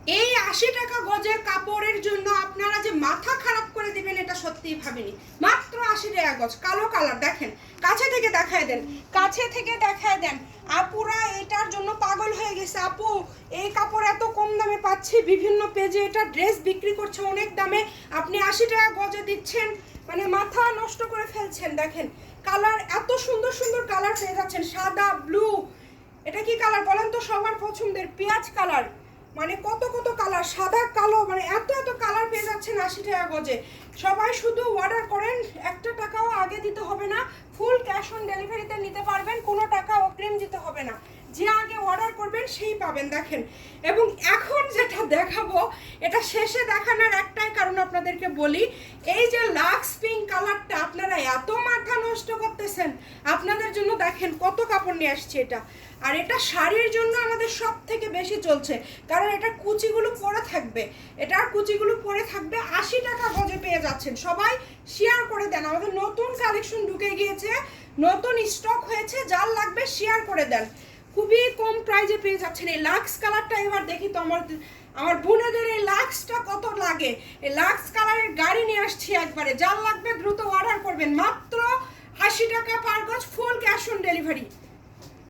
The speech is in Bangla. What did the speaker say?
এই ৮০ টাকা গজের কাপড়ের জন্য আপনারা যে মাথা খারাপ করে দিবেন এটা সত্যিই ভাবিনি। মাত্র ৮০ টাকা গজ, কালো কালার। দেখেন, কাছে থেকে দেখায় দেন, কাছে থেকে দেখায় দেন। আপুরা এটার জন্য পাগল হয়ে গেছে। আপু এই কাপড় এত কম দামে পাচ্ছি, বিভিন্ন পেজে এটা ড্রেস বিক্রি করছে অনেক দামে, আপনি ৮০ টাকা গজে দিচ্ছেন, মানে মাথা নষ্ট করে ফেলছেন। দেখেন কালার, এত সুন্দর সুন্দর কালার পেয়ে যাচ্ছেন, সাদা, ব্লু, এটা কি কালার বলেন তো? সবার পছন্দের পেঁয়াজ কালার, মানে কত কত কালার, সাদা, কালো, মানে এত এত কালার পেয়ে যাচ্ছেন ৮০ টাকা গজে। সবাই শুধু অর্ডার করেন, একটা টাকাও আগে দিতে হবে না, ফুল ক্যাশ অন ডেলিভারিতে নিতে পারবেন, কোনো টাকা অগ্রিম দিতে হবে না। যে আগে অর্ডার করবেন সেই পাবেন। দেখেন, এবং এখন যেটা দেখাবো এটা শেষে দেখানোর একটাই কারণ আপনাদেরকে বলি, এই যে লাক্স পিঙ্ক কালারটা আপনারা এত মাথা নষ্ট করতেছেন, আপনাদের জন্য দেখেন কত কাপড় নিয়ে আসছে এটা। আর এটা শাড়ির জন্য আমাদের সব থেকে বেশি চলছে, কারণ এটা কুচিগুলো পরে থাকবে, এটার কুচিগুলো পরে থাকবে। ৮০ টাকা গজে পেয়ে যাচ্ছেন। সবাই শেয়ার করে দেন, আমাদের নতুন কালেকশন ঢুকে গিয়েছে, নতুন স্টক হয়েছে, যার লাগবে শেয়ার করে দেন। খুবই কম প্রাইজে পেয়ে যাচ্ছেন এই লাক্স কালারটা। এবার দেখি তো আমার বোনেদের এই লাক্সটা কত লাগে। এই লাক্স কালারের গাড়ি নিয়ে আসছি একবারে, যার লাগবে দ্রুত অর্ডার করবেন। মাত্র ৮০ টাকা পার গজ, ফুল ক্যাশ অন ডেলিভারি।